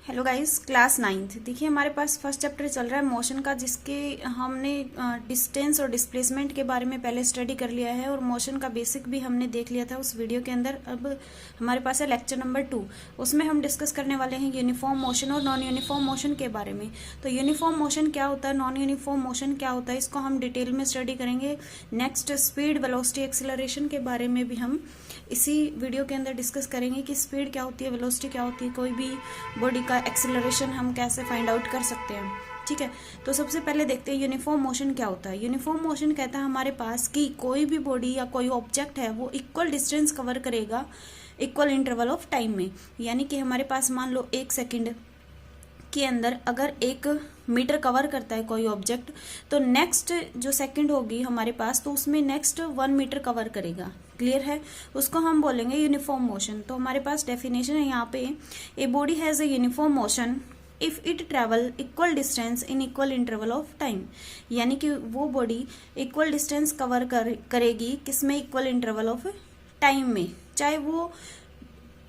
Hello guys, class 9th। देखिए हमारे पास first chapter चल रहा है मोशन का, जिसके हमने डिस्टेंस और डिस्प्लेसमेंट के बारे में पहले स्टडी कर लिया है और मोशन का बेसिक भी हमने देख लिया था उस वीडियो के अंदर। अब हमारे पास है लेक्चर नंबर 2। उसमें हम डिस्कस करने वाले हैं यूनिफॉर्म मोशन और नॉन यूनिफॉर्म मोशन के बारे में। तो यूनिफॉर्म मोशन क्या होता है, नॉन यूनिफॉर्म मोशन क्या होता है, इसको हम डिटेल में स्टडी करेंगे। नेक्स्ट स्पीड, वेलोसिटी, एक्सीलरेशन के बारे में भी हम इसी वीडियो के अंदर डिस्कस करेंगे कि स्पीड क्या होती है, वेलोसिटी क्या होती है, कोई भी बॉडी का एक्सीलरेशन हम कैसे फाइंड आउट कर सकते हैं। ठीक है, तो सबसे पहले देखते हैं यूनिफॉर्म मोशन क्या होता है। यूनिफॉर्म मोशन कहता है हमारे पास कि कोई भी बॉडी या कोई ऑब्जेक्ट है वो इक्वल डिस्टेंस कवर करेगा इक्वल इंटरवल ऑफ टाइम में। यानी कि हमारे पास मान लो 1 सेकेंड के अंदर अगर 1 मीटर कवर करता है कोई ऑब्जेक्ट, तो नेक्स्ट जो सेकंड होगी हमारे पास, तो उसमें नेक्स्ट 1 मीटर कवर करेगा। क्लियर है, उसको हम बोलेंगे यूनिफॉर्म मोशन। तो हमारे पास डेफिनेशन है यहाँ पे, ए body has a uniform motion if it travel equal distance in equal interval of time. यानी कि वो बॉडी इक्वल डिस्टेंस कवर करेगी किसमें, इक्वल इंटरवल ऑफ टाइम में। चाहे वो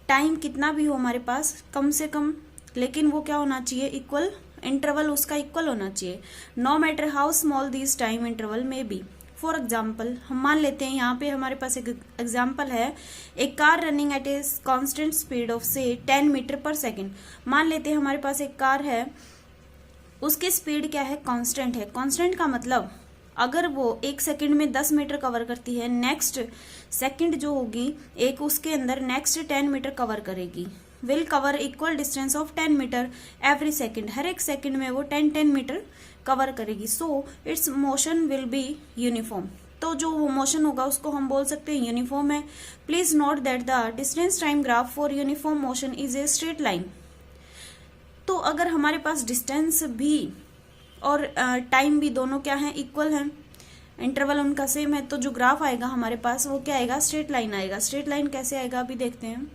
टाइम कितना भी हो हमारे पास, कम से कम, लेकिन वो क्या होना चाहिए, इक्वल इंटरवल उसका इक्वल होना चाहिए। No matter how small this time interval में बी। फॉर एग्जाम्पल हम मान लेते हैं, यहाँ पे हमारे पास एक एग्जाम्पल है, एक car running at a constant speed of से 10 मीटर पर सेकेंड। मान लेते हैं हमारे पास एक कार है, उसकी स्पीड क्या है, कांस्टेंट है। कांस्टेंट का मतलब अगर वो 1 सेकेंड में 10 मीटर कवर करती है, नेक्स्ट सेकेंड जो होगी एक, उसके अंदर नेक्स्ट 10 मीटर कवर करेगी। Will cover equal distance of 10 metre every second. हर एक सेकेंड में वो 10 मीटर कवर करेगी। So it's motion will be uniform. तो जो वो मोशन होगा उसको हम बोल सकते हैं यूनिफॉर्म है। Please note that the distance time graph for uniform motion is a straight line. तो अगर हमारे पास डिस्टेंस भी और टाइम भी दोनों क्या है, इक्वल है, इंटरवल उनका सेम है, तो जो ग्राफ आएगा हमारे पास वो क्या आएगा, स्ट्रेट लाइन आएगा। स्ट्रेट लाइन कैसे आएगा अभी देखते हैं।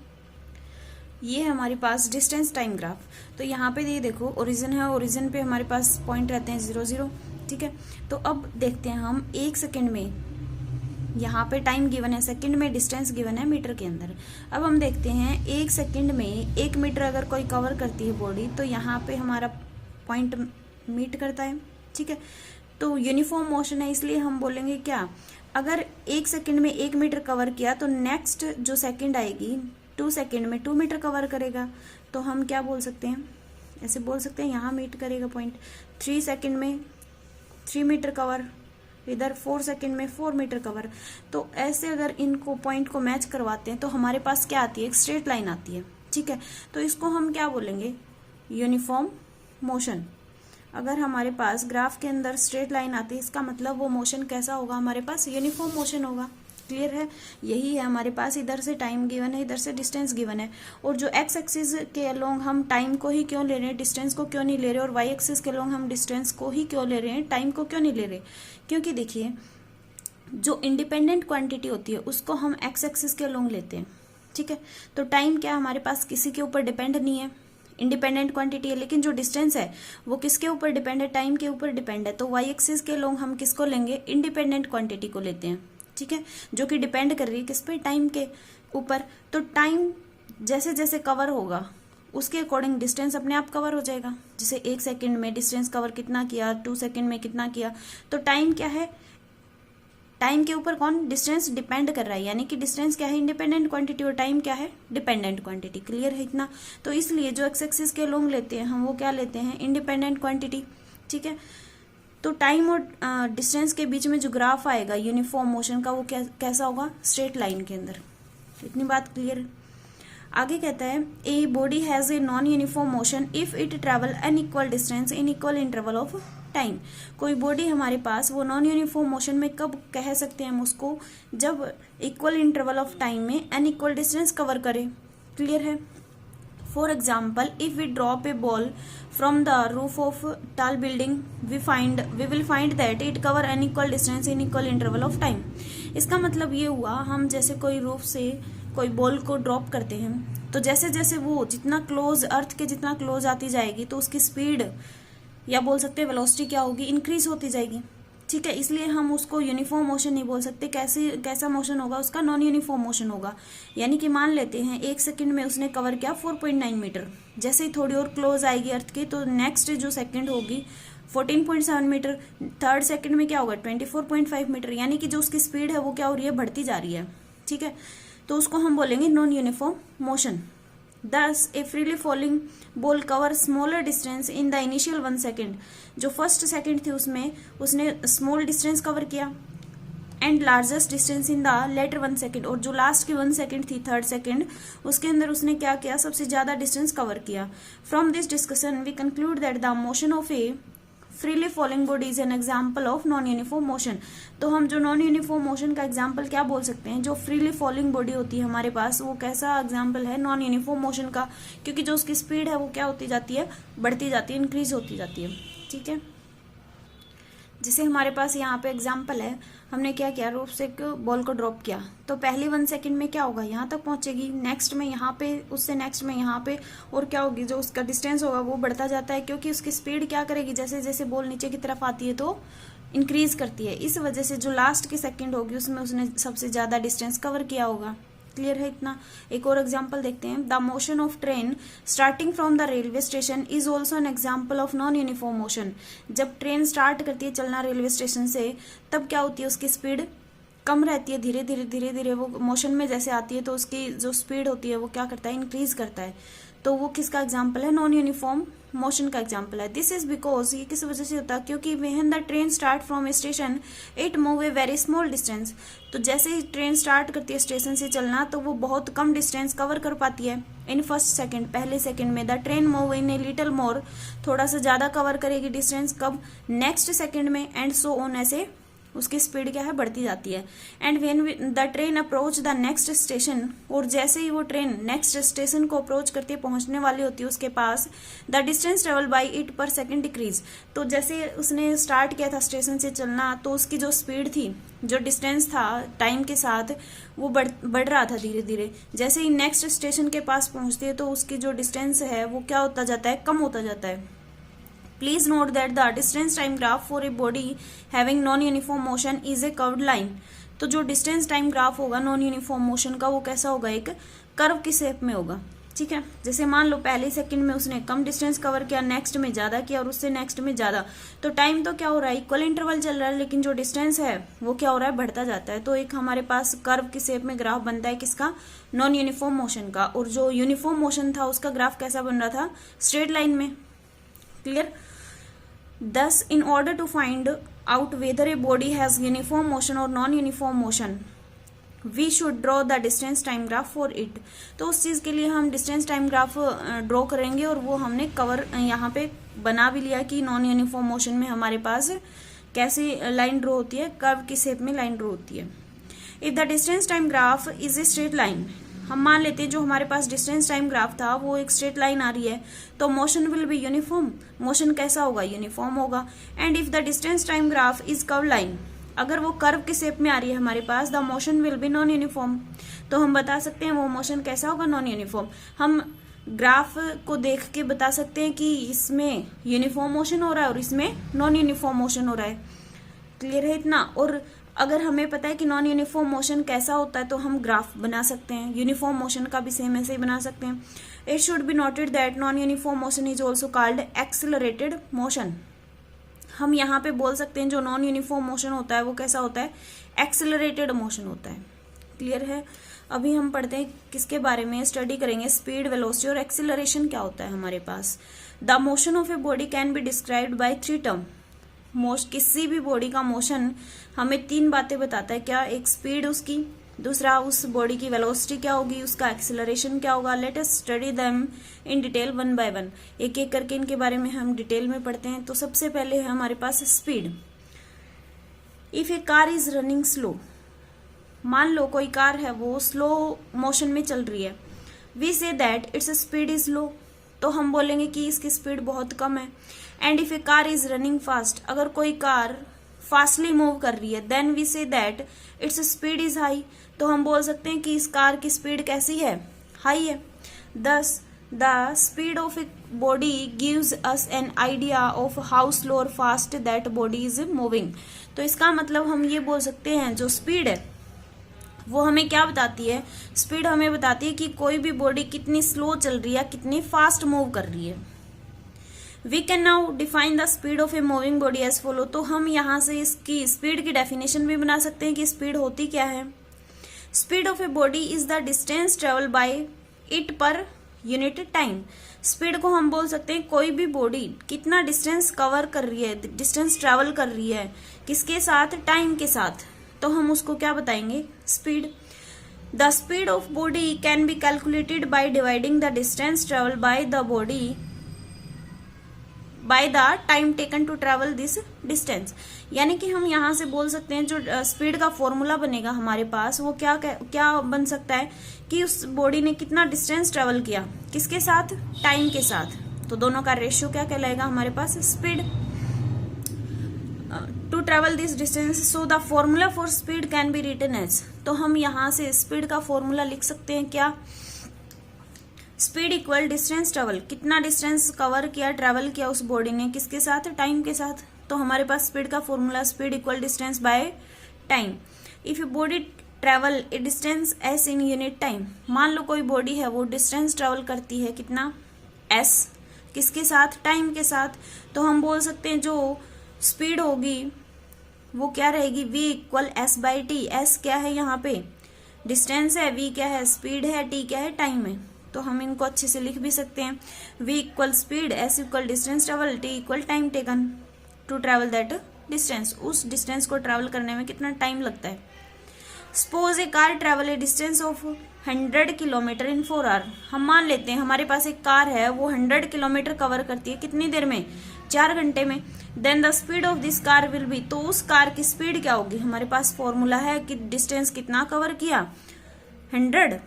ये है हमारे पास डिस्टेंस टाइम ग्राफ। तो यहाँ पे ये देखो ओरिजिन है, ओरिजिन पे हमारे पास पॉइंट रहते हैं 0 0। ठीक है, तो अब देखते हैं हम 1 सेकेंड में, यहाँ पे टाइम गिवन है, सेकेंड में डिस्टेंस गिवन है मीटर के अंदर। अब हम देखते हैं 1 सेकेंड में 1 मीटर अगर कोई कवर करती है बॉडी, तो यहाँ पे हमारा पॉइंट मीट करता है। ठीक है, तो यूनिफॉर्म मोशन है, इसलिए हम बोलेंगे क्या, अगर 1 सेकेंड में 1 मीटर कवर किया तो नेक्स्ट जो सेकेंड आएगी 2 सेकेंड में 2 मीटर कवर करेगा। तो हम क्या बोल सकते हैं, ऐसे बोल सकते हैं, यहाँ मीट करेगा पॉइंट। 3 सेकेंड में 3 मीटर कवर, इधर 4 सेकेंड में 4 मीटर कवर। तो ऐसे अगर इनको पॉइंट को मैच करवाते हैं तो हमारे पास क्या आती है, एक स्ट्रेट लाइन आती है। ठीक है, तो इसको हम क्या बोलेंगे, यूनिफॉर्म मोशन। अगर हमारे पास ग्राफ के अंदर स्ट्रेट लाइन आती है, इसका मतलब वो मोशन कैसा होगा, हमारे पास यूनिफॉर्म मोशन होगा। क्लियर है, यही है हमारे पास। इधर से टाइम गिवन है, इधर से डिस्टेंस गिवन है, और जो एक्स एक्सिस के अलोंग हम टाइम को ही क्यों ले रहे हैं, डिस्टेंस को क्यों नहीं ले रहे, और वाई एक्सिस के अलोंग हम डिस्टेंस को ही क्यों ले रहे हैं, टाइम को क्यों नहीं ले रहे। क्योंकि देखिए जो इंडिपेंडेंट क्वांटिटी होती है उसको हम एक्स एक्सिस के अलोंग लेते हैं। ठीक है, तो टाइम क्या हमारे पास किसी के ऊपर डिपेंड नहीं है, इंडिपेंडेंट क्वांटिटी है। लेकिन जो डिस्टेंस है वो किसके ऊपर डिपेंड है, टाइम के ऊपर डिपेंड है। तो वाई एक्सिस के अलोंग हम किसको लेंगे, इंडिपेंडेंट क्वांटिटी को लेते हैं। ठीक है, जो कि डिपेंड कर रही है किस पे, टाइम के ऊपर। तो टाइम जैसे जैसे कवर होगा उसके अकॉर्डिंग डिस्टेंस अपने आप कवर हो जाएगा। जैसे 1 सेकेंड में डिस्टेंस कवर कितना किया, 2 सेकेंड में कितना किया, तो टाइम क्या है, टाइम के ऊपर कौन, डिस्टेंस डिपेंड कर रहा है। यानी कि डिस्टेंस क्या है, इंडिपेंडेंट क्वांटिटी, और टाइम क्या है, डिपेंडेंट क्वांटिटी। क्लियर है इतना। तो इसलिए जो एक्स एक्सिस के अलोंग लेते हैं हम, वो क्या लेते हैं, इंडिपेंडेंट क्वांटिटी। ठीक है, तो टाइम और डिस्टेंस के बीच में जो ग्राफ आएगा यूनिफॉर्म मोशन का, वो कैसा होगा, स्ट्रेट लाइन के अंदर। इतनी बात क्लियर। आगे कहता है, a body has a non uniform motion if it travel an equal distance in equal interval of time. कोई बॉडी हमारे पास वो नॉन यूनिफॉर्म मोशन में कब कह सकते हैं हम उसको, जब इक्वल इंटरवल ऑफ टाइम में एन इक्वल डिस्टेंस कवर करे। क्लियर है। For example, if we drop a ball from the roof of tall building, we will find that it cover an equal distance in equal interval of time. इसका मतलब ये हुआ, हम जैसे कोई roof से कोई बॉल को ड्रॉप करते हैं, तो जैसे जैसे वो जितना क्लोज, अर्थ के जितना क्लोज आती जाएगी, तो उसकी स्पीड या बोल सकते हैं वेलोसिटी क्या होगी, इंक्रीज होती जाएगी। ठीक है, इसलिए हम उसको यूनिफॉर्म मोशन नहीं बोल सकते। कैसा मोशन होगा उसका, नॉन यूनिफॉर्म मोशन होगा। यानी कि मान लेते हैं 1 सेकंड में उसने कवर किया 4.9 मीटर, जैसे ही थोड़ी और क्लोज आएगी अर्थ के तो नेक्स्ट जो सेकंड होगी 14.7 मीटर, थर्ड सेकंड में क्या होगा 24.5 मीटर, यानी कि जो उसकी स्पीड है वो क्या हो रही है, बढ़ती जा रही है। ठीक है, तो उसको हम बोलेंगे non uniform motion. Thus, a freely falling ball covers smaller distance in the initial 1 second. जो फर्स्ट सेकंड थी उसमें उसने स्मॉल डिस्टेंस कवर किया, and largest distance in the later 1 second, और जो लास्ट की 1 सेकंड थी, थर्ड सेकंड, उसके अंदर उसने क्या किया, सबसे ज्यादा डिस्टेंस कवर किया। From this discussion we conclude that the motion of a freely falling body is an example of non uniform motion. तो हम जो नॉन यूनिफॉर्म मोशन का एग्जाम्पल क्या बोल सकते हैं, जो फ्रीली फॉलिंग बॉडी होती है हमारे पास, वो कैसा एग्जाम्पल है नॉन यूनिफॉर्म मोशन का, क्योंकि जो उसकी स्पीड है वो क्या होती जाती है, बढ़ती जाती है, इंक्रीज होती जाती है। ठीक है, जैसे हमारे पास यहाँ पे एग्जाम्पल है, हमने क्या किया, रोप से एक बॉल को ड्रॉप किया, तो पहली 1 सेकंड में क्या होगा, यहाँ तक पहुंचेगी, नेक्स्ट में यहाँ पे, उससे नेक्स्ट में यहाँ पे, और क्या होगी, जो उसका डिस्टेंस होगा वो बढ़ता जाता है, क्योंकि उसकी स्पीड क्या करेगी, जैसे जैसे बॉल नीचे की तरफ आती है तो इंक्रीज करती है। इस वजह से जो लास्ट की सेकंड होगी उसमें उसने सबसे ज्यादा डिस्टेंस कवर किया होगा। क्लियर है इतना। एक और एग्जाम्पल देखते हैं। The motion of train starting from the railway station is also an example of non uniform motion. जब ट्रेन स्टार्ट करती है चलना रेलवे स्टेशन से, तब क्या होती है, उसकी स्पीड कम रहती है, धीरे धीरे वो मोशन में जैसे आती है तो उसकी जो स्पीड होती है वो क्या करता है, इंक्रीज करता है। तो वो किसका एग्जाम्पल है, नॉन यूनिफॉर्म मोशन का एग्जाम्पल है। दिस इज बिकॉज, ये किस वजह से होता है, क्योंकि when the train start from A station it move a very small distance. तो जैसे ही ट्रेन स्टार्ट करती है स्टेशन से चलना, तो वो बहुत कम डिस्टेंस कवर कर पाती है इन फर्स्ट सेकंड, पहले सेकंड में। The train move in a little more, थोड़ा सा ज्यादा कवर करेगी डिस्टेंस, कब, नेक्स्ट सेकंड में, एंड सो ऑन, ऐसे उसकी स्पीड क्या है, बढ़ती जाती है। And when the train approach the next station, और जैसे ही वो ट्रेन नेक्स्ट स्टेशन को अप्रोच करती है, पहुंचने वाली होती है उसके पास, the distance travel by it per second decrease. तो जैसे उसने स्टार्ट किया था स्टेशन से चलना, तो उसकी जो स्पीड थी, जो डिस्टेंस था टाइम के साथ, वो बढ़ रहा था धीरे धीरे। जैसे ही नेक्स्ट स्टेशन के पास पहुंचती है तो उसकी जो डिस्टेंस है वो क्या होता जाता है, कम होता जाता है। Please note that the distance time graph for a body having non-uniform motion is a curved line. तो जो डिस्टेंस टाइम ग्राफ होगा नॉन यूनिफॉर्म मोशन का, वो कैसा होगा, एक कर्व की शेप में होगा। ठीक है, जैसे मान लो पहले सेकंड में उसने कम डिस्टेंस कवर किया, नेक्स्ट में ज्यादा किया, और उससे नेक्स्ट में ज्यादा, तो टाइम तो क्या हो रहा है, इक्वल इंटरवल चल रहा है, लेकिन जो डिस्टेंस है वो क्या हो रहा है, बढ़ता जाता है। तो एक हमारे पास कर्व की शेप में ग्राफ बनता है किसका, नॉन यूनिफॉर्म मोशन का। और जो यूनिफॉर्म मोशन था उसका ग्राफ कैसा बन रहा था, स्ट्रेट लाइन में। Clear. Thus, in order to find out whether a body has uniform motion or non-uniform motion, we should draw the distance time graph for it. तो उस चीज के लिए हम डिस्टेंस टाइम ग्राफ ड्रॉ करेंगे, और वो हमने कवर यहाँ पे बना भी लिया कि नॉन यूनिफॉर्म मोशन में हमारे पास कैसी लाइन ड्रॉ होती है, कर्व की शेप में लाइन ड्रॉ होती है। If the distance time graph is a straight line, हम मान लेते हैं जो हमारे पास डिस्टेंस टाइम ग्राफ था वो एक स्ट्रेट लाइन आ रही है, तो motion will be uniform, motion कैसा होगा, यूनिफॉर्म होगा। And if the distance time graph is curve line, अगर वो कर्व के शेप में आ रही है हमारे पास, the motion will be non uniform. तो हम बता सकते हैं वो मोशन कैसा होगा, नॉन यूनिफॉर्म। हम ग्राफ को देख के बता सकते हैं कि इसमें यूनिफॉर्म मोशन हो रहा है और इसमें नॉन यूनिफॉर्म मोशन हो रहा है। क्लियर है इतना। और अगर हमें पता है कि नॉन यूनिफॉर्म मोशन कैसा होता है तो हम ग्राफ बना सकते हैं, यूनिफॉर्म मोशन का भी सेम ऐसे ही बना सकते हैं। It should be noted that non uniform motion is also called accelerated motion. हम यहाँ पे बोल सकते हैं जो नॉन यूनिफॉर्म मोशन होता है वो कैसा होता है, एक्सिलरेटेड मोशन होता है। क्लियर है। अभी हम पढ़ते हैं किसके बारे में, स्टडी करेंगे स्पीड, वेलोसिटी और एक्सिलरेशन क्या होता है हमारे पास। The motion of a body can be described by 3 term. किसी भी बॉडी का मोशन हमें 3 बातें बताता है। क्या, एक स्पीड उसकी, दूसरा उस बॉडी की वेलोसिटी क्या होगी, उसका एक्सिलरेशन क्या होगा। Let us study them in detail one by one, एक एक करके इनके बारे में हम डिटेल में पढ़ते हैं। तो सबसे पहले है हमारे पास speed. If a car is running slow, मान लो कोई कार है वो स्लो मोशन में चल रही है, we say that its speed is low, तो हम बोलेंगे कि इसकी स्पीड बहुत कम है। And if a car is running fast, अगर कोई कार फास्टली मूव कर रही है, then we say that its speed is high, तो हम बोल सकते हैं कि इस कार की स्पीड कैसी है, हाई है। 10 the speed of a body gives us an idea of how slow और fast that body is moving. तो इसका मतलब हम ये बोल सकते हैं जो स्पीड है वो हमें क्या बताती है, स्पीड हमें बताती है कि कोई भी बॉडी कितनी स्लो चल रही है, कितनी फास्ट मूव कर रही है। We can now define the speed of a moving body as follow. तो हम यहाँ से इसकी स्पीड की डेफिनेशन भी बना सकते हैं कि स्पीड होती क्या है। Speed of a body is the distance travel by it per unit time. Speed को हम बोल सकते हैं कोई भी बॉडी कितना डिस्टेंस कवर कर रही है, डिस्टेंस ट्रेवल कर रही है, किसके साथ, टाइम के साथ, तो हम उसको क्या बताएंगे, speed. The speed of body can be calculated by dividing the distance travel by the body by the time taken to travel this distance. यानी कि हम यहाँ से बोल सकते हैं जो स्पीड का फॉर्मूला बनेगा हमारे पास वो क्या बन सकता है कि उस बॉडी ने कितना डिस्टेंस ट्रेवल किया, किसके साथ, टाइम के साथ। तो दोनों का रेशियो क्या कहलाएगा हमारे पास, speed to travel this distance. So the formula for speed can be written as. तो हम यहाँ से स्पीड का फॉर्मूला लिख सकते हैं क्या, स्पीड इक्वल डिस्टेंस ट्रेवल, कितना डिस्टेंस कवर किया, ट्रेवल किया उस बॉडी ने, किसके साथ, टाइम के साथ। तो हमारे पास स्पीड का formula speed equal distance by time. If a body travel a distance S in unit time, मान लो कोई बॉडी है वो डिस्टेंस ट्रेवल करती है कितना, एस, किसके साथ, टाइम के साथ। तो हम बोल सकते हैं जो स्पीड होगी वो क्या रहेगी, v equal S by T. S क्या है यहाँ पे, डिस्टेंस है, v क्या है, स्पीड है, t क्या है, टाइम है। तो हम इनको अच्छे से लिख भी सकते हैं, v equal speed, s equal distance travel, t equal time taken to travel that distance. उस डिस्टेंस को ट्रेवल करने में कितना टाइम लगता है। Suppose a car travel a distance of 100 kilometre in 4 hour. हम मान लेते हैं हमारे पास एक कार है वो 100 किलोमीटर कवर करती है कितनी देर में, 4 घंटे में। Then the speed of this car will be, तो उस कार की स्पीड क्या होगी, हमारे पास फॉर्मूला है कि डिस्टेंस कितना कवर किया, 100,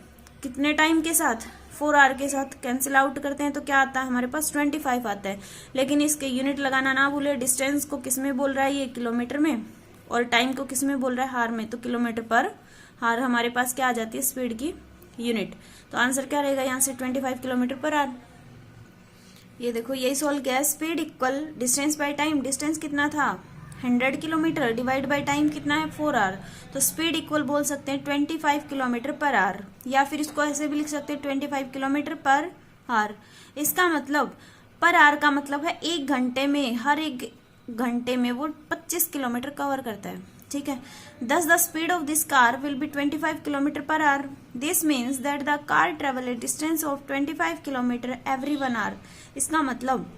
कितने टाइम के साथ, 4 आवर के साथ। कैंसिल आउट करते हैं तो क्या आता है हमारे पास, 25 आता है। लेकिन इसके यूनिट लगाना ना भूले, डिस्टेंस को किस में बोल रहा है ये, किलोमीटर में, और टाइम को किस में बोल रहा है, हार में। तो किलोमीटर पर हार हमारे पास क्या आ जाती है, स्पीड की यूनिट। तो आंसर क्या रहेगा यहाँ से, 25 किलोमीटर पर आवर। ये देखो यही सॉल्व किया है, speed equal distance by time. Distance कितना था, 100 किलोमीटर, डिवाइड बाय टाइम कितना है, 4 आवर। तो स्पीड इक्वल बोल सकते हैं 25 किलोमीटर पर आवर, या फिर इसको ऐसे भी लिख सकते हैं 25 किलोमीटर पर आवर। इसका मतलब पर आवर का मतलब है 1 घंटे में, हर 1 घंटे में वो 25 किलोमीटर कवर करता है, ठीक है। Thus the speed of this car will be 25 kilometre per our. This means that the car travel a distance of 25 kilometre every 1 hour। इसका मतलब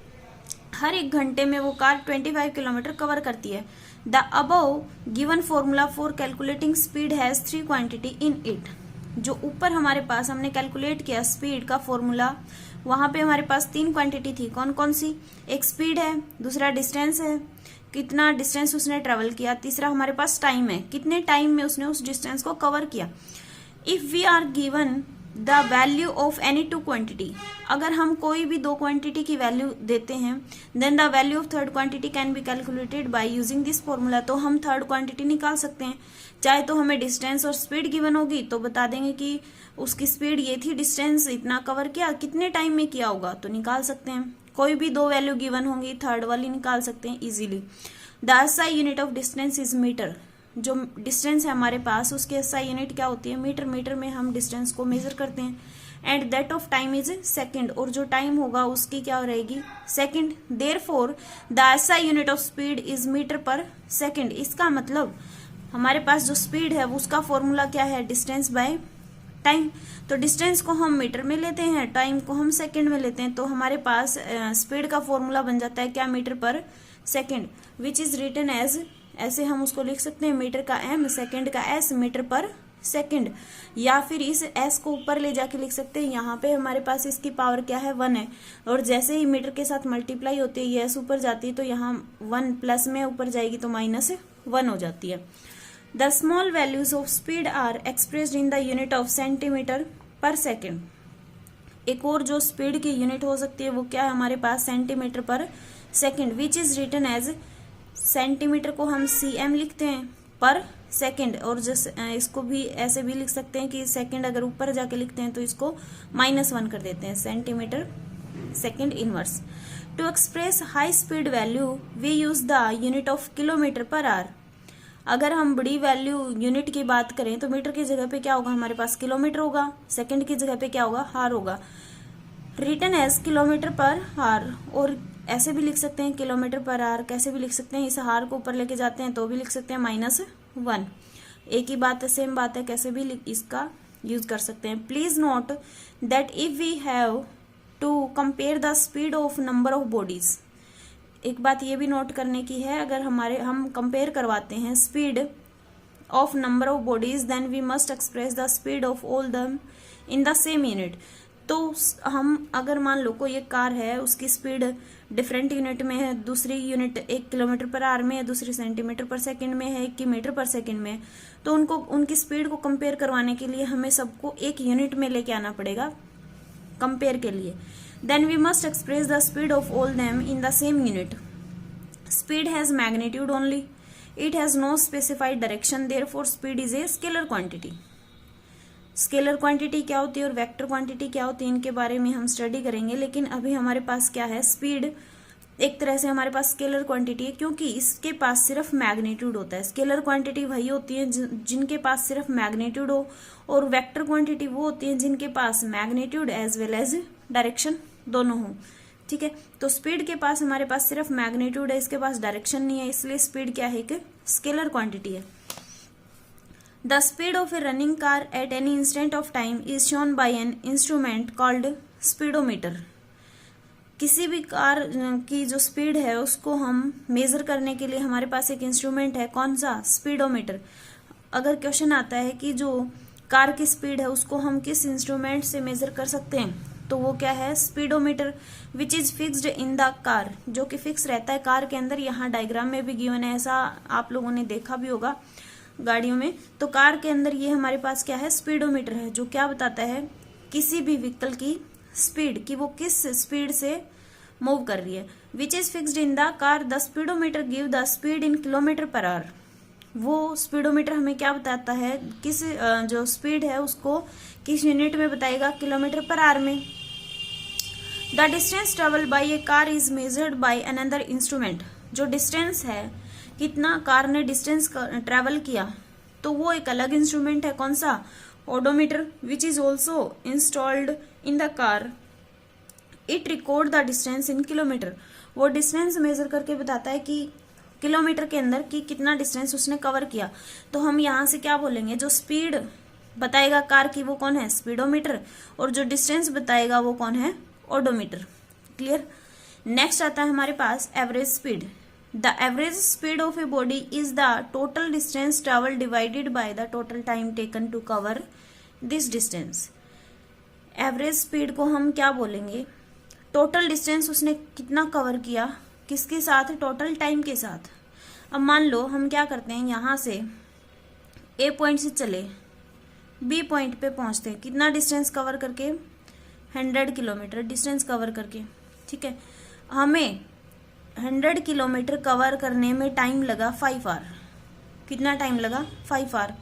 हर 1 घंटे में वो कार 25 किलोमीटर कवर करती है। The above given formula for calculating speed has 3 quantity in it। जो ऊपर हमारे पास हमने कैलकुलेट किया स्पीड का फॉर्मूला, वहां पे हमारे पास 3 क्वांटिटी थी। कौन कौन सी, एक स्पीड है, दूसरा डिस्टेंस है, कितना डिस्टेंस उसने ट्रेवल किया, तीसरा हमारे पास टाइम है, कितने टाइम में उसने उस डिस्टेंस को कवर किया। If we are given the value of any 2 quantity, अगर हम कोई भी 2 क्वांटिटी की वैल्यू देते हैं, then the value of 3rd quantity can be calculated by using this formula. तो हम 3rd क्वांटिटी निकाल सकते हैं। चाहे तो हमें डिस्टेंस और स्पीड गिवन होगी तो बता देंगे कि उसकी स्पीड ये थी, डिस्टेंस इतना कवर किया, कितने टाइम में किया होगा, तो निकाल सकते हैं। कोई भी 2 वैल्यू गिवन होंगी, 3rd वाली निकाल सकते हैं easily. The SI unit of distance is metre. जो डिस्टेंस है हमारे पास उसकी एसआई यूनिट क्या होती है, मीटर। मीटर में हम डिस्टेंस को मेजर करते हैं। And that of time is second, और जो टाइम होगा उसकी क्या रहेगी, second. Therefore the SI unit of speed is metre per second. इसका मतलब हमारे पास जो स्पीड है उसका फॉर्मूला क्या है, डिस्टेंस बाय टाइम। तो डिस्टेंस को हम मीटर में लेते हैं, टाइम को हम सेकंड में लेते हैं। तो हमारे पास स्पीड का फॉर्मूला बन जाता है क्या, metre per second, which is written as, ऐसे हम उसको लिख सकते हैं, मीटर का m, सेकंड का s, मीटर पर सेकंड। या फिर इस s को ऊपर ले जाके लिख सकते हैं, यहाँ पे हमारे पास इसकी पावर क्या है, 1 है, और जैसे ही मीटर के साथ मल्टीप्लाई होती है ये s ऊपर जाती है तो यहाँ 1 प्लस में ऊपर जाएगी तो -1 हो जाती है। The small values of speed are expressed in the unit of centimetre per second. एक और जो स्पीड की यूनिट हो सकती है वो क्या है हमारे पास, centimetre per second, which is written as, centimetre को हम cm लिखते हैं, पर सेकंड, और जैसे इसको भी ऐसे भी लिख सकते हैं कि सेकंड अगर ऊपर जाके लिखते हैं तो इसको -1 कर देते हैं, centimetre second inverse. To express high speed value we use the unit of kilometre per hour. अगर हम बड़ी वैल्यू यूनिट की बात करें तो मीटर की जगह पे क्या होगा हमारे पास, किलोमीटर होगा, सेकंड की जगह पे क्या होगा, हार होगा। रिटन एज किलोमीटर पर हार, और ऐसे भी लिख सकते हैं किलोमीटर पर आवर, कैसे भी लिख सकते हैं, इस हार को ऊपर लेके जाते हैं तो भी लिख सकते हैं -1। एक ही बात है, सेम बात है, कैसे भी इसका यूज कर सकते हैं। Please note that if we have to compare the speed of number of bodies, एक बात ये भी नोट करने की है, अगर हम कंपेयर करवाते हैं speed of number of bodies then we must express the speed of all them in the same unit. तो हम अगर मान लो कोई एक कार है, उसकी स्पीड डिफरेंट यूनिट में है, दूसरी यूनिट 1 किलोमीटर पर आवर में है, दूसरी सेंटीमीटर पर सेकंड में है, 1 मीटर पर सेकंड में है, तो उनकी स्पीड को कंपेयर करवाने के लिए हमें सबको एक यूनिट में लेके आना पड़ेगा कंपेयर के लिए। Then we must express the speed of all them in the same unit. Speed has magnitude only, it has no specified direction, therefore speed is a scalar quantity. Scalar quantity क्या होती है और vector quantity क्या होती है, इनके बारे में हम स्टडी करेंगे, लेकिन अभी हमारे पास क्या है, स्पीड एक तरह से हमारे पास स्केलर क्वांटिटी है, क्योंकि इसके पास सिर्फ मैग्नीट्यूड होता है। स्केलर क्वांटिटी वही होती है जिनके पास सिर्फ मैग्नीट्यूड हो, और वेक्टर क्वांटिटी वो होती है जिनके पास magnitude as well as direction दोनों हो। ठीक है, तो स्पीड के पास हमारे पास सिर्फ मैग्नीट्यूड है, इसके पास डायरेक्शन नहीं है, इसलिए स्पीड क्या है, एक स्केलर क्वांटिटी है। The speed of a running car at any instant of time is shown by an instrument called speedometer. किसी भी कार की जो स्पीड है उसको हम मेजर करने के लिए हमारे पास एक इंस्ट्रूमेंट है, कौन सा, स्पीडोमीटर। अगर क्वेश्चन आता है कि जो कार की स्पीड है उसको हम किस इंस्ट्रूमेंट से मेजर कर सकते हैं, तो वो क्या है, speedometer, which is fixed in the car, जो कि फिक्स रहता है कार के अंदर। यहाँ डायग्राम में भी गिवन है, ऐसा आप लोगों ने देखा भी होगा गाड़ियों में। तो कार के अंदर ये हमारे पास क्या है, स्पीडोमीटर है, जो क्या बताता है किसी भी व्हीकल की स्पीड, कि वो किस स्पीड से मूव कर रही है। Which is fixed in the car, the speedometer give the speed in kilometre per our. वो स्पीडोमीटर हमें क्या बताता है, किस जो स्पीड है उसको किस यूनिट में बताएगा, किलोमीटर पर आवर में। The distance travel by A car is measured by another instrument. जो डिस्टेंस है, कितना कार ने डिस्टेंस ट्रेवल किया, तो वो एक अलग इंस्ट्रूमेंट है, कौन सा, odometer, which is also installed in the car. It record the distance in kilometre. वो डिस्टेंस मेजर करके बताता है कि किलोमीटर के अंदर कि कितना डिस्टेंस उसने कवर किया। तो हम यहाँ से क्या बोलेंगे, जो स्पीड बताएगा कार की वो कौन है, स्पीडोमीटर, और जो डिस्टेंस बताएगा वो कौन है, ओडोमीटर। क्लियर। नेक्स्ट आता है हमारे पास average speed. The average speed of a body is the total distance traveled divided by the total time taken to cover this distance. Average speed को हम क्या बोलेंगे, टोटल डिस्टेंस उसने कितना कवर किया, किसके साथ, टोटल टाइम के साथ। अब मान लो हम क्या करते हैं, यहाँ से ए पॉइंट से चले बी पॉइंट पे पहुंचते हैं, कितना डिस्टेंस कवर करके, 100 किलोमीटर डिस्टेंस कवर करके। ठीक है, हमें 100 किलोमीटर कवर करने में टाइम लगा 5 आवर। कितना टाइम लगा, 5 आवर।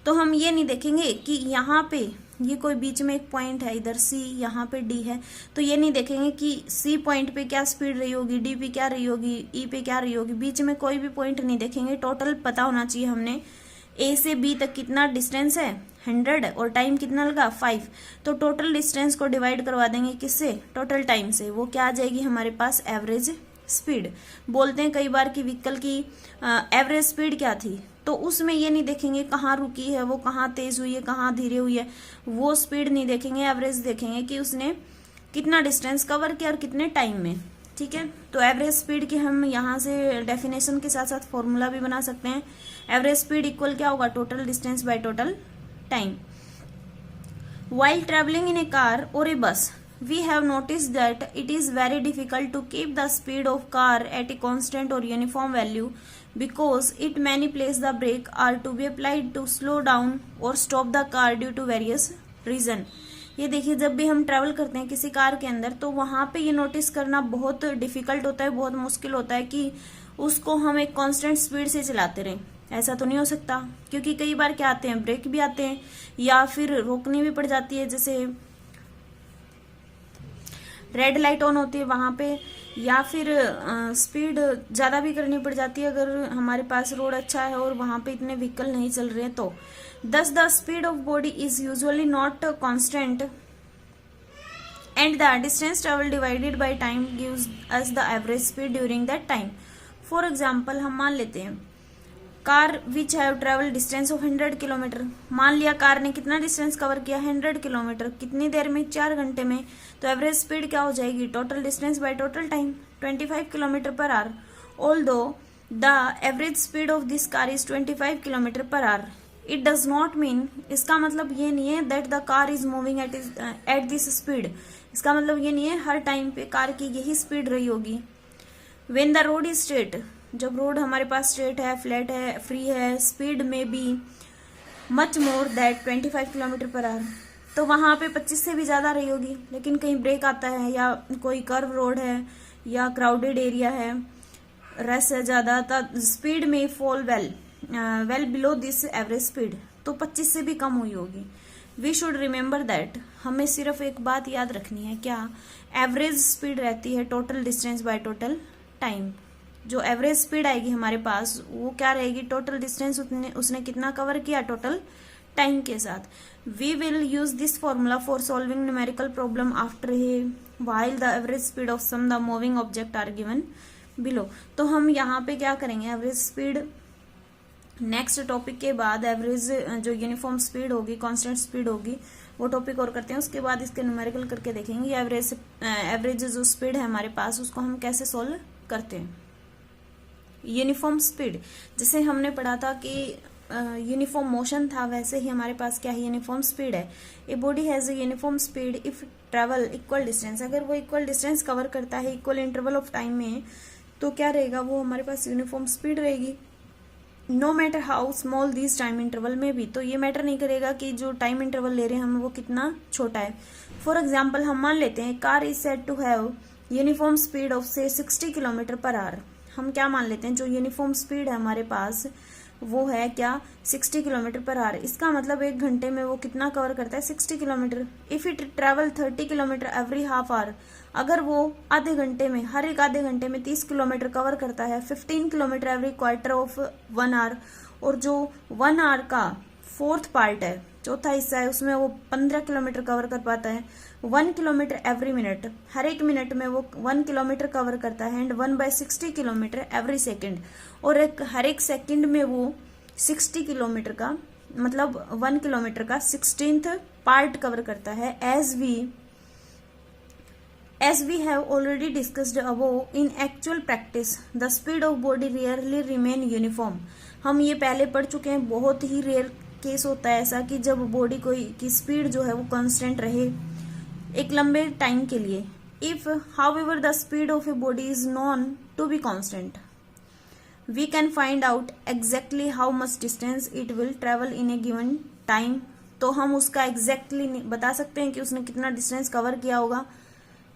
तो हम ये नहीं देखेंगे कि यहाँ पे ये कोई बीच में एक पॉइंट है, इधर सी, यहाँ पे डी है, तो ये नहीं देखेंगे कि सी पॉइंट पे क्या स्पीड रही होगी, डी पे क्या रही होगी, ई पे क्या रही होगी, बीच में कोई भी पॉइंट नहीं देखेंगे। टोटल पता होना चाहिए हमने ए से बी तक कितना डिस्टेंस है, 100, और टाइम कितना लगा, 5। तो टोटल डिस्टेंस को डिवाइड करवा देंगे किससे, टोटल टाइम से। वो क्या आ जाएगी हमारे पास, एवरेज स्पीड। बोलते हैं कई बार कि व्हीकल की एवरेज स्पीड क्या थी, तो उसमें ये नहीं देखेंगे कहाँ रुकी है, वो कहाँ तेज हुई है, कहाँ धीरे हुई है, वो स्पीड नहीं देखेंगे, एवरेज देखेंगे कि उसने कितना डिस्टेंस कवर किया और कितने टाइम में। ठीक है, तो एवरेज स्पीड की हम यहाँ से डेफिनेशन के साथ साथ फॉर्मूला भी बना सकते हैं। एवरेज स्पीड इक्वल क्या होगा, total distance by total time. While travelling in A car और ए बस, we have noticed that it is very difficult to keep the speed of car at a constant or uniform value because it many places the brake are to be applied to slow down or stop the car due to various reason। ये देखिए, जब भी हम travel करते हैं किसी car के अंदर, तो वहाँ पे ये नोटिस करना बहुत डिफिकल्ट होता है, बहुत मुश्किल होता है कि उसको हम एक कांस्टेंट स्पीड से चलाते रहें। ऐसा तो नहीं हो सकता, क्योंकि कई बार क्या आते हैं, ब्रेक भी आते हैं या फिर रोकनी भी पड़ जाती है, जैसे रेड लाइट ऑन होती है वहां पे, या फिर स्पीड ज़्यादा भी करनी पड़ जाती है अगर हमारे पास रोड अच्छा है और वहां पे इतने व्हीकल नहीं चल रहे हैं तो। Thus the speed of body is usually not constant and the distance traveled divided by time gives us the average speed during that time. For example, हम मान लेते हैं car which have travel distance of 100 kilometre. मान लिया car ने कितना distance cover किया, 100 kilometre, कितनी देर में, 4 घंटे में। तो एवरेज स्पीड क्या हो जाएगी, total distance by total time, 25 kilometre per our. Although the average speed of this car is 25 kilometre per our, it does not mean, इसका मतलब ये नहीं है that the car is moving at this speed. इसका मतलब ये नहीं है हर टाइम पे कार की यही स्पीड रही होगी। When the road is straight, जब रोड हमारे पास स्ट्रेट है, फ्लैट है, फ्री है, स्पीड में भी much more that 25 kilometre per hour, तो वहां पे 25 से भी ज्यादा रही होगी। लेकिन कहीं ब्रेक आता है या कोई कर्व रोड है या क्राउडेड एरिया है, रश है ज्यादा, तो स्पीड में fall well below this average speed, तो 25 से भी कम हुई होगी। वी शुड रिमेम्बर दैट, हमें सिर्फ एक बात याद रखनी है, क्या, एवरेज स्पीड रहती है total distance by total time. जो एवरेज स्पीड आएगी हमारे पास वो क्या रहेगी, टोटल डिस्टेंस उसने कितना कवर किया टोटल टाइम के साथ। We will use this formula for solving numerical problem after hey while the average speed of some the moving object are given below. तो हम यहाँ पे क्या करेंगे, एवरेज स्पीड नेक्स्ट टॉपिक के बाद, एवरेज जो यूनिफॉर्म स्पीड होगी, कांस्टेंट स्पीड होगी, वो टॉपिक और करते हैं। उसके बाद इसके न्यूमेरिकल करके देखेंगे एवरेज जो स्पीड है हमारे पास उसको हम कैसे सोल्व करते हैं। यूनिफॉर्म स्पीड, जैसे हमने पढ़ा था कि यूनिफॉर्म मोशन था, वैसे ही हमारे पास क्या है, यूनिफॉर्म स्पीड है। A body has A uniform speed if travel equal distance, अगर वो इक्वल डिस्टेंस कवर करता है इक्वल इंटरवल ऑफ टाइम में, तो क्या रहेगा, वो हमारे पास यूनिफॉर्म स्पीड रहेगी। No matter how small this time interval में भी, तो ये मैटर नहीं करेगा कि जो टाइम इंटरवल ले रहे हैं हम वो कितना छोटा है। फॉर एग्जाम्पल हम मान लेते हैं car is said to have uniform speed of से 60 किलोमीटर पर आवर। हम क्या मान लेते हैं, जो यूनिफॉर्म स्पीड है हमारे पास वो है क्या, 60 किलोमीटर पर आवर। इसका मतलब 1 घंटे में वो कितना कवर करता है, 60 kilometre. If it travel 30 kilometre every half hour, अगर वो आधे घंटे में, हर एक आधे घंटे में 30 किलोमीटर कवर करता है, 15 kilometre every quarter of 1 hour, और जो 1 आवर का 4th पार्ट है, चौथा हिस्सा है, उसमें वो 15 किलोमीटर कवर कर पाता है। 1 किलोमीटर एवरी मिनट, हर एक मिनट में वो 1 किलोमीटर कवर करता है। एंड 1/60 किलोमीटर एवरी सेकेंड, और हर एक सेकेंड में वो 60 किलोमीटर का, मतलब 1 किलोमीटर का 16th पार्ट कवर करता है। As we have already discussed above, in actual practice, the speed of body rarely remain uniform. हम ये पहले पढ़ चुके हैं, बहुत ही रेयर केस होता है ऐसा कि जब बॉडी की स्पीड जो है वो कांस्टेंट रहे एक लंबे टाइम के लिए। If, however, the speed of a body is known to be constant, we can find out exactly how much distance it will travel in a given time. तो हम उसका exactly बता सकते हैं कि उसने कितना डिस्टेंस कवर किया होगा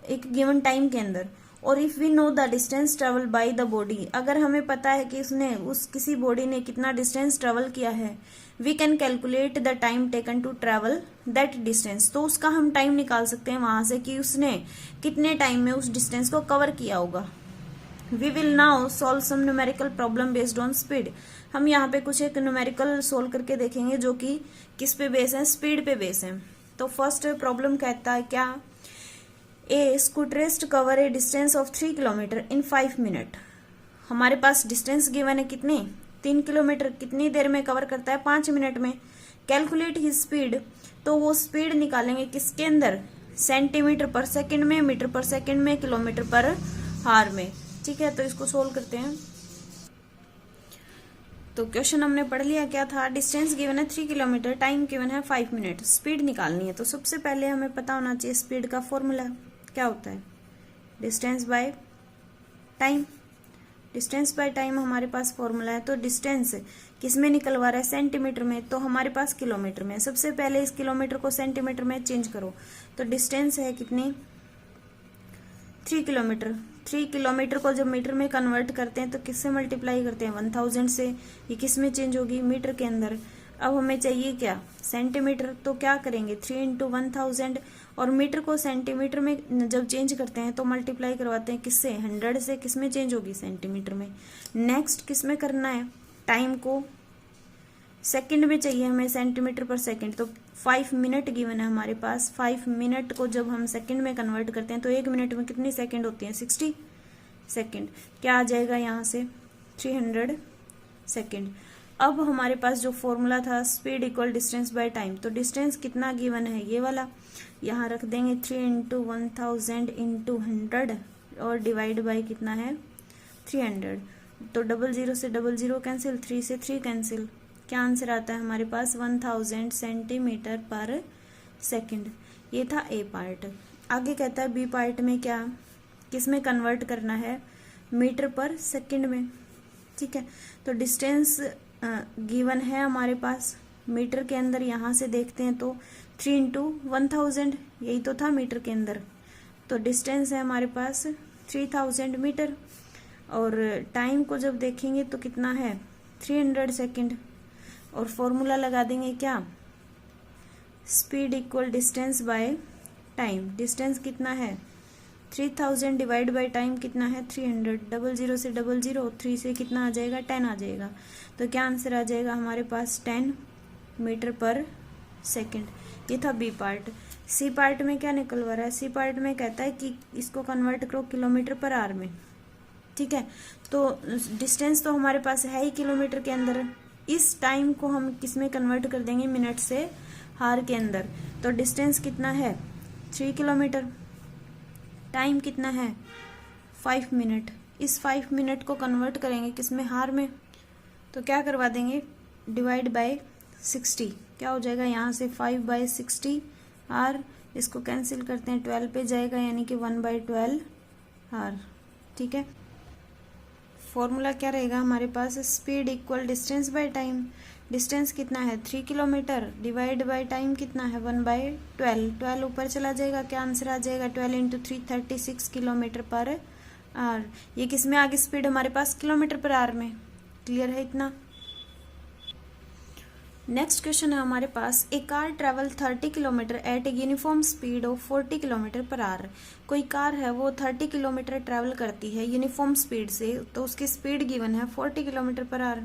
एक गिवन टाइम के अंदर। और if we know the distance travel by the body, अगर हमें पता है कि उसने किसी बॉडी ने कितना डिस्टेंस ट्रेवल किया है, we can calculate the time taken to travel that distance, तो उसका हम टाइम निकाल सकते हैं वहां से कि उसने कितने टाइम में उस डिस्टेंस को कवर किया होगा। We will now solve some numerical problem based on speed. हम यहाँ पे कुछ एक न्यूमेरिकल सोल्व करके देखेंगे जो कि किस पे बेस है, स्पीड पे बेस है। तो फर्स्ट प्रॉब्लम कहता है क्या, a scooterist cover a distance of 3 kilometre in 5 minute. हमारे पास डिस्टेंस गिवन है कितने, 3 किलोमीटर, कितनी देर में कवर करता है, 5 मिनट में। कैलकुलेट ही स्पीड, तो वो स्पीड निकालेंगे किसके अंदर, सेंटीमीटर पर सेकंड में, मीटर पर सेकंड में, किलोमीटर पर आवर में। ठीक है, तो इसको सोल्व करते हैं। तो क्वेश्चन हमने पढ़ लिया, क्या था, डिस्टेंस गिवन है 3 किलोमीटर, टाइम गिवन है 5 मिनट, स्पीड निकालनी है। तो सबसे पहले हमें पता होना चाहिए स्पीड का फॉर्मूला क्या होता है, distance by time. Distance by time हमारे पास फॉर्मूला है। तो डिस्टेंस किस में निकलवा रहा है, सेंटीमीटर में, तो हमारे पास किलोमीटर में। सबसे पहले इस किलोमीटर को सेंटीमीटर में चेंज करो। तो डिस्टेंस है कितनी, 3 किलोमीटर। 3 किलोमीटर को जब मीटर में कन्वर्ट करते हैं तो किससे मल्टीप्लाई करते हैं, 1000 से। ये किस में चेंज होगी, मीटर के अंदर। अब हमें चाहिए क्या, सेंटीमीटर, तो क्या करेंगे 3 × 1000, और मीटर को सेंटीमीटर में जब चेंज करते हैं तो मल्टीप्लाई करवाते हैं किससे, 100 से। किस में चेंज होगी, सेंटीमीटर में। नेक्स्ट किस में करना है, टाइम को सेकंड में चाहिए हमें, सेंटीमीटर पर सेकंड। तो 5 मिनट गिवन है हमारे पास। 5 मिनट को जब हम सेकंड में कन्वर्ट करते हैं तो 1 मिनट में कितनी सेकंड होती है, 60 सेकंड। क्या आ जाएगा यहाँ से, 300 सेकंड। अब हमारे पास जो फॉर्मूला था, speed equal distance by time, तो डिस्टेंस कितना गिवन है, ये वाला। यहाँ रख देंगे 3 × 1000 × 100 और डिवाइड बाय कितना है, 300। तो 00 से 00 कैंसिल, 3 से 3 कैंसिल। क्या आंसर आता है हमारे पास, 1000 सेंटीमीटर पर सेकंड। ये था ए पार्ट। आगे कहता है बी पार्ट में क्या, किस में कन्वर्ट करना है, मीटर पर सेकंड में। ठीक है, तो डिस्टेंस गिवन है हमारे पास मीटर के अंदर। यहाँ से देखते हैं तो 3 × 1000, यही तो था मीटर के अंदर। तो डिस्टेंस है हमारे पास 3000 मीटर। और टाइम को जब देखेंगे तो कितना है, 300 सेकंड। और फॉर्मूला लगा देंगे क्या, speed equal distance by time. Distance कितना है, 3000 डिवाइड बाय टाइम कितना है, 300। 00 से 00, 3 से कितना आ जाएगा, 10 आ जाएगा। तो क्या आंसर आ जाएगा हमारे पास, 10 मीटर पर सेकंड। ये था बी पार्ट। सी पार्ट में क्या निकलवा रहा है, सी पार्ट में कहता है कि इसको कन्वर्ट करो किलोमीटर पर आवर में। ठीक है, तो डिस्टेंस तो हमारे पास है ही किलोमीटर के अंदर। इस टाइम को हम किस में कन्वर्ट कर देंगे, मिनट से हार के अंदर। तो डिस्टेंस कितना है, 3 किलोमीटर। टाइम कितना है, 5 मिनट। इस 5 मिनट को कन्वर्ट करेंगे किस में, हार में। तो क्या करवा देंगे, डिवाइड बाय 60। क्या हो जाएगा यहाँ से, 5/60 आर। इसको कैंसिल करते हैं, 12 पे जाएगा, यानी कि 1/12 आर। ठीक है, फॉर्मूला क्या रहेगा हमारे पास, speed equal distance by time. Distance कितना है, 3 किलोमीटर, डिवाइड बाय टाइम कितना है, 1/12। 12 ऊपर चला जाएगा, क्या आंसर आ जाएगा, 12 × 3 36 किलोमीटर पर आवर। ये किस में आगे स्पीड हमारे पास, किलोमीटर पर आवर में। क्लियर है इतना। नेक्स्ट क्वेश्चन है हमारे पास, a car travel 30 kilometre at a uniform speed of 40 kilometre per hour. कोई कार है वो 30 किलोमीटर ट्रेवल करती है यूनिफॉर्म स्पीड से, तो उसकी स्पीड गिवन है 40 kilometre per our.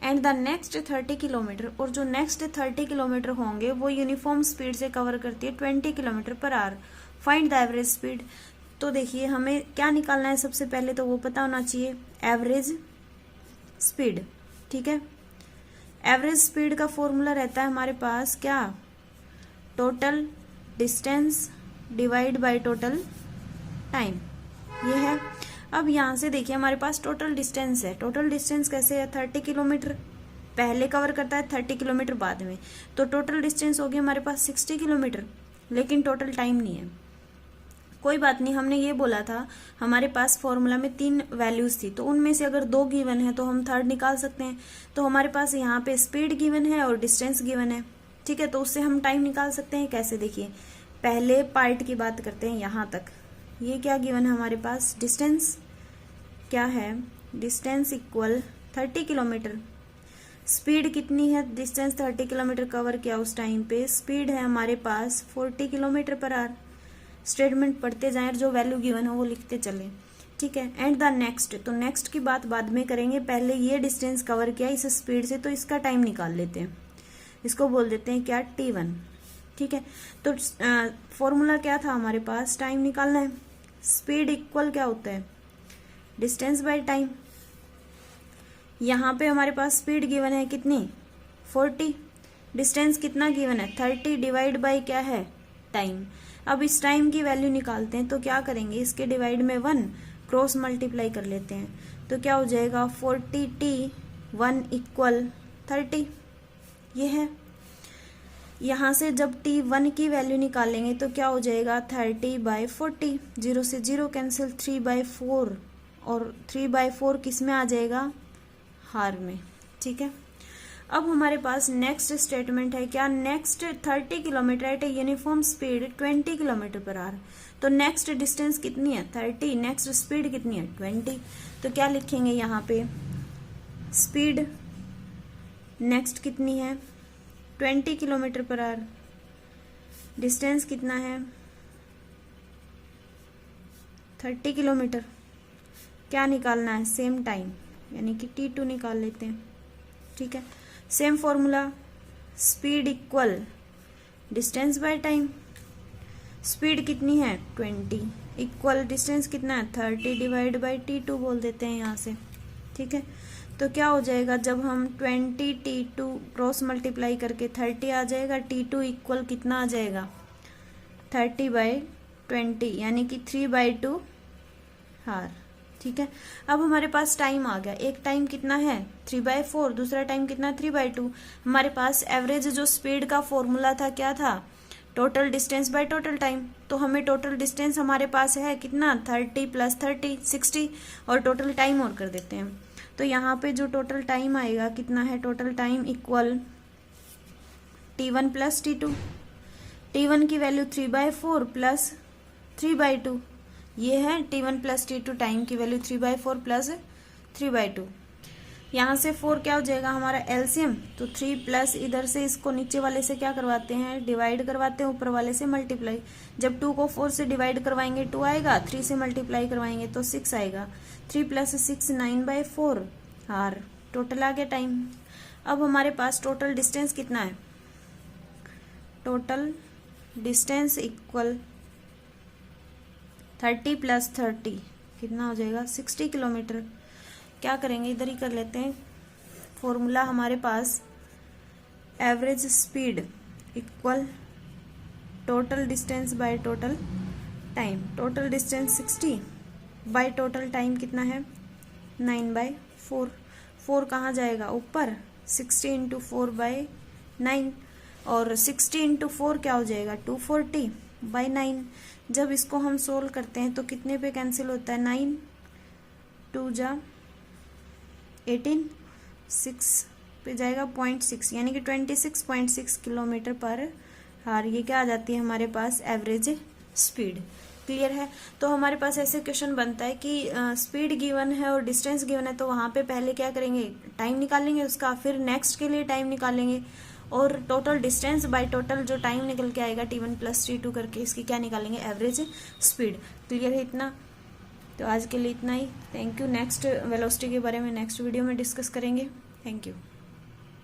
And the next 30 kilometre, और जो नेक्स्ट 30 किलोमीटर होंगे वो यूनिफॉर्म स्पीड से कवर करती है 20 kilometre per our. Find the average speed. तो देखिए हमें क्या निकालना है, सबसे पहले तो वो पता होना चाहिए, एवरेज स्पीड। ठीक है, एवरेज स्पीड का फॉर्मूला रहता है हमारे पास क्या, total distance divide by total time. ये है। अब यहाँ से देखिए हमारे पास टोटल डिस्टेंस है। टोटल डिस्टेंस कैसे है, 30 किलोमीटर पहले कवर करता है, 30 किलोमीटर बाद में। तो टोटल डिस्टेंस हो गया हमारे पास 60 किलोमीटर, लेकिन टोटल टाइम नहीं है। कोई बात नहीं, हमने ये बोला था हमारे पास फॉर्मूला में 3 वैल्यूज थी, तो उनमें से अगर 2 गिवन है तो हम थर्ड निकाल सकते हैं। तो हमारे पास यहाँ पे स्पीड गिवन है और डिस्टेंस गिवन है। ठीक है, तो उससे हम टाइम निकाल सकते हैं। कैसे, देखिए पहले पार्ट की बात करते हैं यहाँ तक। ये क्या गिवन है हमारे पास, डिस्टेंस क्या है, डिस्टेंस इक्वल 30 किलोमीटर। स्पीड कितनी है, डिस्टेंस 30 किलोमीटर कवर किया उस टाइम पे, स्पीड है हमारे पास 40 किलोमीटर पर आवर। स्टेटमेंट पढ़ते जाएं और जो वैल्यू गिवन हो वो लिखते चलें। ठीक है, एंड द नेक्स्ट, तो नेक्स्ट की बात बाद में करेंगे, पहले ये डिस्टेंस कवर किया इस स्पीड से, तो इसका टाइम निकाल लेते हैं। इसको बोल देते हैं क्या, T1। ठीक है, तो फॉर्मूला क्या था हमारे पास, टाइम निकालना है। स्पीड इक्वल क्या होता है, डिस्टेंस बाय टाइम। यहाँ पे हमारे पास स्पीड गिवन है कितनी, 40। डिस्टेंस कितना गिवन है, 30 डिवाइड बाय क्या है, टाइम। अब इस टाइम की वैल्यू निकालते हैं, तो क्या करेंगे, इसके डिवाइड में 1 क्रॉस मल्टीप्लाई कर लेते हैं। तो क्या हो जाएगा, 40T1 इक्वल 30। ये है। यहाँ से जब T1 की वैल्यू निकालेंगे तो क्या हो जाएगा, 30/40। 0 से 0 कैंसिल, 3/4, और 3/4 किस में आ जाएगा, हार में। ठीक है, अब हमारे पास नेक्स्ट स्टेटमेंट है क्या, next 30 kilometre at a uniform speed 20 kilometre per hour. तो नेक्स्ट डिस्टेंस कितनी है 30, नेक्स्ट स्पीड कितनी है 20। तो क्या लिखेंगे यहाँ पे, स्पीड नेक्स्ट कितनी है 20 किलोमीटर पर आवर, डिस्टेंस कितना है 30 किलोमीटर। क्या निकालना है, सेम टाइम, यानी कि T2 निकाल लेते हैं। ठीक है, same formula, speed equal distance by time. Speed कितनी है 20 इक्वल डिस्टेंस कितना है 30 डिवाइड बाय T2 बोल देते हैं यहाँ से। ठीक है, तो क्या हो जाएगा, जब हम 20 T2 क्रॉस मल्टीप्लाई करके 30 आ जाएगा, T2 इक्वल कितना आ जाएगा 30/20, यानी कि 3/2 हार। ठीक है, अब हमारे पास टाइम आ गया, एक टाइम कितना है 3/4, दूसरा टाइम कितना 3/2। हमारे पास एवरेज जो स्पीड का फॉर्मूला था क्या था, total distance by total time. तो हमें टोटल डिस्टेंस हमारे पास है कितना 30 + 30 60, और टोटल टाइम और कर देते हैं। तो यहाँ पे जो टोटल टाइम आएगा कितना है, total time equal T1 + T2। T1 की वैल्यू 3/4 + 3/2, ये है T1 + T2 टाइम की वैल्यू 3/4 + 3/2। यहाँ से 4 क्या हो जाएगा हमारा एलसीएम, तो 3 प्लस इधर से इसको नीचे वाले से क्या करवाते हैं, डिवाइड करवाते हैं, ऊपर वाले से मल्टीप्लाई। जब 2 को 4 से डिवाइड करवाएंगे 2 आएगा, 3 से मल्टीप्लाई करवाएंगे तो 6 आएगा। 3 + 6 9/4 हार, टोटल आ गया टाइम। अब हमारे पास टोटल डिस्टेंस कितना है, टोटल डिस्टेंस इक्वल 30 + 30 कितना हो जाएगा 60 किलोमीटर। क्या करेंगे, इधर ही कर लेते हैं। फॉर्मूला हमारे पास average speed equal total distance by total time. Total distance 60 by total time कितना है 9/4। 4 कहाँ जाएगा ऊपर, 60 × 4/9, और 60 × 4 क्या हो जाएगा 240/9। जब इसको हम सोल्व करते हैं तो कितने पे कैंसिल होता है, 9 2 जा 18, 6 पे जाएगा 0.6, यानी कि 26.6 किलोमीटर पर आवर। ये क्या आ जाती है हमारे पास एवरेज स्पीड। क्लियर है। तो हमारे पास ऐसे क्वेश्चन बनता है कि स्पीड गिवन है और डिस्टेंस गिवन है, तो वहाँ पे पहले क्या करेंगे, टाइम निकालेंगे उसका, फिर नेक्स्ट के लिए टाइम निकालेंगे, और टोटल डिस्टेंस बाय टोटल जो टाइम निकल के आएगा T1 + T2 करके, इसकी क्या निकालेंगे एवरेज स्पीड। क्लियर है इतना। तो आज के लिए इतना ही। Thank you. नेक्स्ट वेलोसिटी के बारे में नेक्स्ट वीडियो में डिस्कस करेंगे। Thank you.